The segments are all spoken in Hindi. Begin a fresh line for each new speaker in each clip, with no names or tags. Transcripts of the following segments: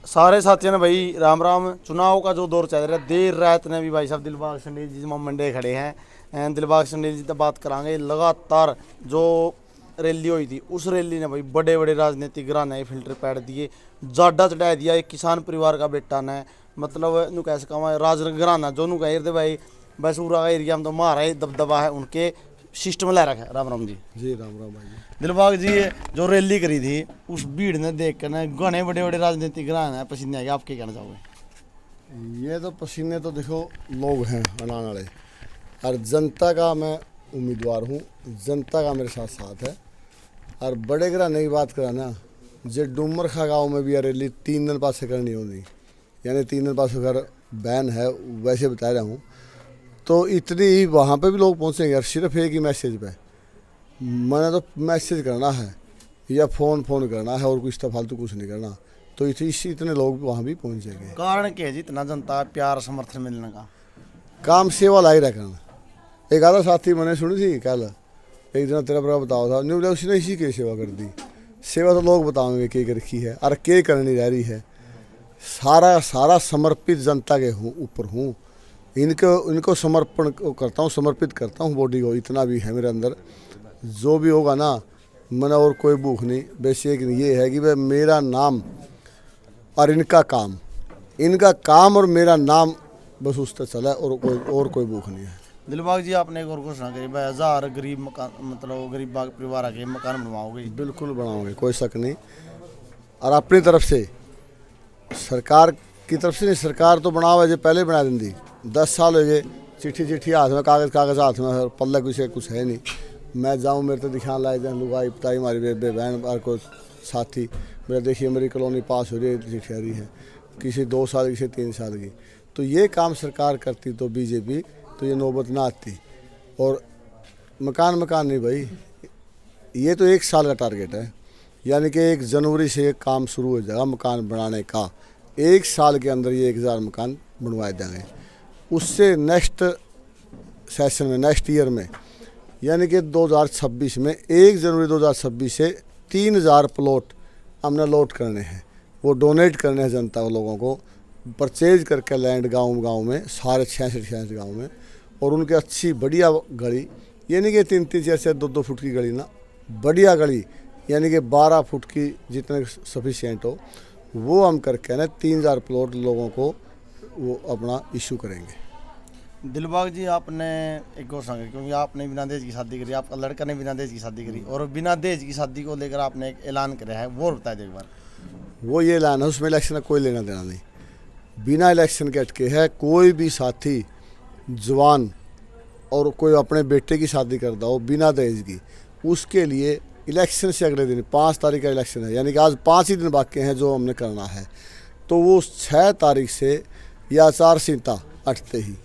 सारे साथियों ने भाई राम राम। चुनाव का जो दौर चल रहा है, देर रात ने भी भाई साहब दिलबाग संडील जी मंडे खड़े हैं। दिलबाग संडील जी तो बात करांगे। लगातार जो रैली हुई थी, उस रैली ने भाई बड़े बड़े राजनीतिक घराने फिल्टर पैड दिए, जाडा चढ़ा दिया। एक किसान परिवार का बेटा ने मतलब नु कैसे कहा राज घराना जो नु कह भाई बस पूरा का एरिया में तो मारा है दबदबा है उनके सिस्टम ला रखा है। राम राम जी।
जी राम राम भाई जी।
दिलबाग जी जो रैली करी थी, उस भीड़ ने देख कर घने बड़े बड़े राजनीतिक घराने पसीने आ गए। आप क्या कहना चाहोगे?
ये तो पसीने तो देखो लोग हैं बनाने वाले, और जनता का मैं उम्मीदवार हूँ, जनता का मेरे साथ साथ है। और बड़े घराने की बात करा ना, जो डूमर खा गाँव में भी ये रैली 3 दिन पास करनी होगी, यानी 3 दिन पास अगर बैन है वैसे बता रहा हूँ, तो इतनी ही वहाँ पे भी लोग पहुँचेंगे। और सिर्फ एक ही मैसेज पे मैंने तो मैसेज करना है या फ़ोन करना है, और कुछ तो फालतू कुछ नहीं करना, तो इतने लोग वहाँ भी पहुँच जाएंगे।
कारण क्या है जी इतना जनता प्यार समर्थन मिलने का?
काम सेवा लाई रखना। एक आधा साथी मैंने सुनी थी कल, एक दिन तेरा बड़ा बताओ था, नहीं बोला उसने इसी की सेवा कर दी। सेवा तो लोग बताओगे के रखी है और के करनी रह रही है। सारा समर्पित जनता के ऊपर हूँ। इनको समर्पण करता हूँ, समर्पित करता हूँ बॉडी को। इतना भी है मेरे अंदर, जो भी होगा ना, मैंने और कोई भूख नहीं। बेसिक ये है कि भाई मेरा नाम और इनका काम और मेरा नाम बस उस तक चला है, और कोई भूख नहीं है।
दिलबाग जी आपने एक और घोषणा करी भाई 1000 गरीब मकान मतलब गरीब परिवार के मकान बनवाओगे।
बिल्कुल बनाओगे, कोई शक नहीं। और अपनी तरफ से सरकार की तरफ से नहीं, सरकार तो बनाओ जो पहले बना दी। 10 साल हो गए, चिट्ठी हाथ में, कागज़ हाथ में, पल्ले कुछ है नहीं। मैं जाऊँ मेरे तो दिखाने लाए जाए लुगाई पताई हमारी बेबे बहन और कोई साथी मेरा, देखिए मेरी कॉलोनी पास हो रही है, चिट्ठी आ रही है, किसी 2 साल किसी 3 साल की। तो ये काम सरकार करती तो बीजेपी तो ये नौबत ना आती। और मकान नहीं भाई, ये तो 1 साल का टारगेट है, यानी कि 1 जनवरी से ये काम शुरू हो जाएगा मकान बनाने का। 1 साल के अंदर ये 1000 मकान बनवाए जाएंगे। उससे नेक्स्ट सेशन में, नेक्स्ट ईयर में, यानी कि 2026 में 1 जनवरी 2026 से 3000 प्लॉट हमने लॉट करने हैं। वो डोनेट करने हैं जनता को, लोगों को परचेज करके लैंड गांव में, सारे 66 गांव में। और उनके अच्छी बढ़िया गली, यानी कि 3-3 4-4 2-2 फुट की गली ना, बढ़िया गली, यानी कि 12 फुट की जितने सफिशिएंट हो, वो हम करके ना 3000 प्लॉट लोगों को वो अपना इशू करेंगे।
दिलबाग जी आपने एक घोषणा करी, क्योंकि आपने बिना दहेज की शादी करी, आपका लड़का ने बिना दहेज की शादी करी, और बिना दहेज की शादी को लेकर आपने एक ऐलान किया है, वो बताए एक बार।
वो ये ऐलान है, उसमें इलेक्शन का कोई लेना देना नहीं। बिना इलेक्शन के अटके है कोई भी साथी जवान और कोई अपने बेटे की शादी करता हो बिना दहेज की, उसके लिए इलेक्शन से अगले दिन 5 तारीख का इलेक्शन है, यानी कि आज 5 ही दिन बाकी हैं जो हमने करना है। तो वो 6 तारीख से या आचार संहिता हटते ही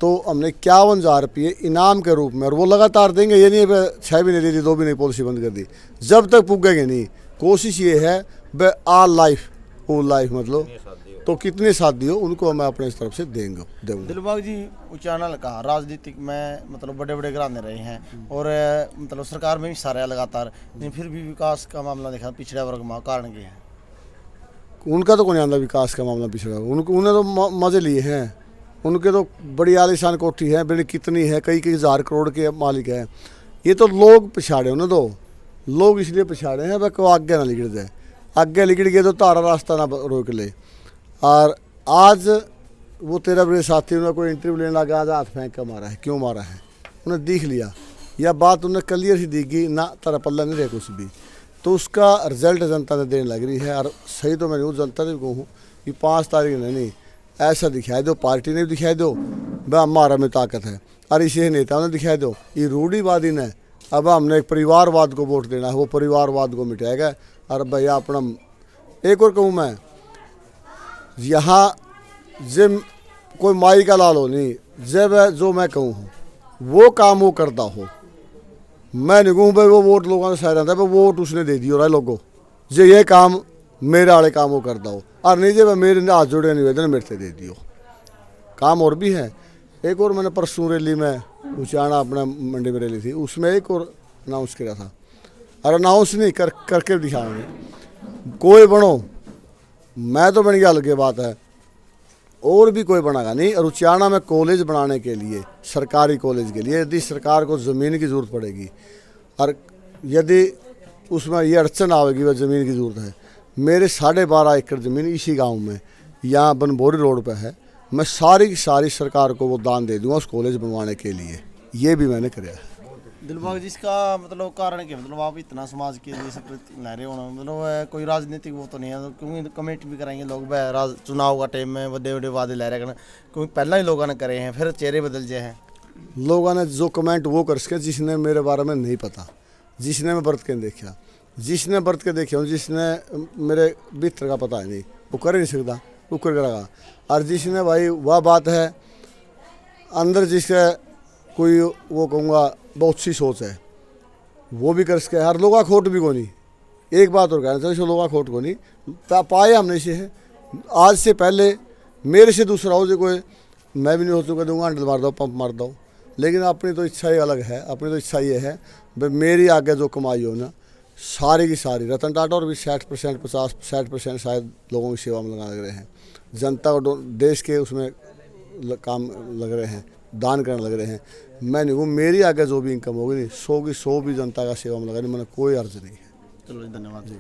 तो हमने 51,000 रुपये इनाम के रूप में, और वो लगातार देंगे। ये नहीं 6 भी नहीं दे दी, 2 भी नहीं, पॉलिसी बंद कर दी, जब तक पुगेंगे नहीं। कोशिश ये है वे ऑल लाइफ मतलब तो कितनी शादी हो उनको मैं अपने तरफ से दूँगा।
दिलबाग जी चैनल कहा राजनीतिक में मतलब बड़े बड़े घराने रहे हैं, और मतलब सरकार में भी सारे लगातार, लेकिन फिर भी विकास का मामला देखा पिछड़ा वर्ग में, कारण क्या है?
उनका तो कोई नहीं आंदा विकास का मामला पिछड़ा, उन्हें तो मज़े लिए हैं। उनके तो बड़ी आलीशान कोठी है, बड़ी कितनी है, कई 1000 करोड़ के मालिक है। ये तो लोग पिछाड़े, उन्हें तो लोग इसलिए पिछाड़े हैं वह को आगे ना लिगड़ जाए। आगे लिगड़ गए तो तारा रास्ता ना रोक ले। और आज वो तेरा बड़े साथी उन्हें कोई इंटरव्यू लेने लगा, आज हाथ फेंक कर मारा है, क्यों मारा है उन्हें देख लिया, यह बात उन्हें क्लियर ही दिखी ना, तारा पल्ला नहीं रहे कुछ भी। तो उसका रिजल्ट जनता ने देने लग रही है। और सही तो मैं नहीं जनता से कहूँ कि 5 तारीख नहीं, ऐसा दिखाई दो, पार्टी ने भी दिखाई दो वह हमारा में ताकत है, और इसे नेताओं ने दिखाई दो। ये रूढ़ीवादी ने अब हमने एक परिवारवाद को वोट देना है, वो परिवारवाद को मिटाएगा। और भैया अपना एक और कहूँ मैं, यहाँ जब कोई माई का लाल हो नहीं, जब जो मैं कहूँ वो काम वो करता हो, मैं नहीं कहूँ भाई वो वोट लोगों ने शायद आता है, वोट उसने दे दिया लोगों जो ये काम मेरे वाले काम वो करता हो, और नहीं जब मेरे हाथ जोड़े निवेदन मेरे से दे दियो। काम और भी है। एक और मैंने परसों रैली में उचाना अपना मंडी में रैली थी, उसमें एक और अनाउंस किया था, और अनाउंस नहीं करके दिखाएंगे। कोई बनो मैं तो बन गया अलग बात है, और भी कोई बनागा नहीं। और उचाना में कॉलेज बनाने के लिए, सरकारी कॉलेज के लिए, यदि सरकार को ज़मीन की ज़रूरत पड़ेगी और यदि उसमें ये अड़चन आएगी, वह ज़मीन की ज़रूरत है, मेरे 12.5 एकड़ ज़मीन इसी गांव में यहाँ बनबोरी रोड पे है, मैं सारी की सारी सरकार को वो दान दे दूँगा उस कॉलेज बनवाने के लिए। ये भी मैंने कराया है।
दिलबाग जी, इसका मतलब कारण क्या, मतलब आप इतना समाज के लिए सब ला रहे हो ना, मतलब कोई राजनीतिक वो तो नहीं है, क्योंकि कमेंट भी कराएंगे लोग चुनाव का टाइम में बड़े बड़े वादे ला रहे हैं, क्योंकि पहला ही लोगों ने करे हैं, फिर चेहरे बदल जाए हैं।
लोगों ने जो कमेंट वो कर सके जिसने मेरे बारे में नहीं पता, जिसने मैं बरत के देखा, जिसने बरत के देखा हूँ, जिसने मेरे भीतर का पता है नहीं, वो कर नहीं सकता, वो कर करेगा। और जिसने भाई वह बात है अंदर जिसका कोई वो कहूँगा बहुत सी सोच है, वो भी कर सके। हर लोग खोट भी को नहीं, एक बात और कहना चाहिए, लोग खोट को नहीं पाए हमने से है। आज से पहले मेरे से दूसरा हो जो कोई, मैं भी नहीं हो चुका दूंगा, हैंडल मार दो, पंप मार दो, लेकिन अपनी तो इच्छा ही अलग है। अपनी तो इच्छा ये है भाई मेरी आगे जो कमाई हो ना, सारी की सारी रतन टाटा और भी 60% 50-60% शायद लोगों की सेवा में लगा लग रहे हैं, जनता को देश के उसमें काम लग रहे हैं, दान करने लग रहे हैं। मैं नहीं, वो मेरी आगे जो भी इनकम होगी नहीं, 100 की 100 भी जनता का सेवा में लगा, नहीं मैंने कोई अर्ज नहीं है।
चलो जी, धन्यवाद जी।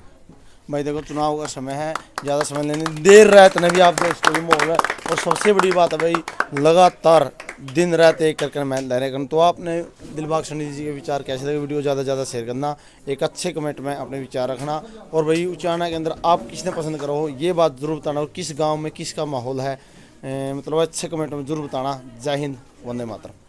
भाई देखो, चुनाव का समय है, ज़्यादा समय लेने देर रात ने भी आप दोस्तों भी माहौल है, और सबसे बड़ी बात है भाई, लगातार दिन रात एक करके मेहनत ले रहे हैं। तो आपने दिलबाग सन्नी जी के विचार कैसे लगे, वीडियो ज़्यादा से ज़्यादा शेयर करना, एक अच्छे कमेंट में अपने विचार रखना, और भाई उचाना के अंदर आप किसने पसंद करो हो ये बात जरूर बताना, और किस गाँव में किसका माहौल है, मतलब अच्छे कमेंट में जरूर बताना। जय हिंद, वंदे मातरम।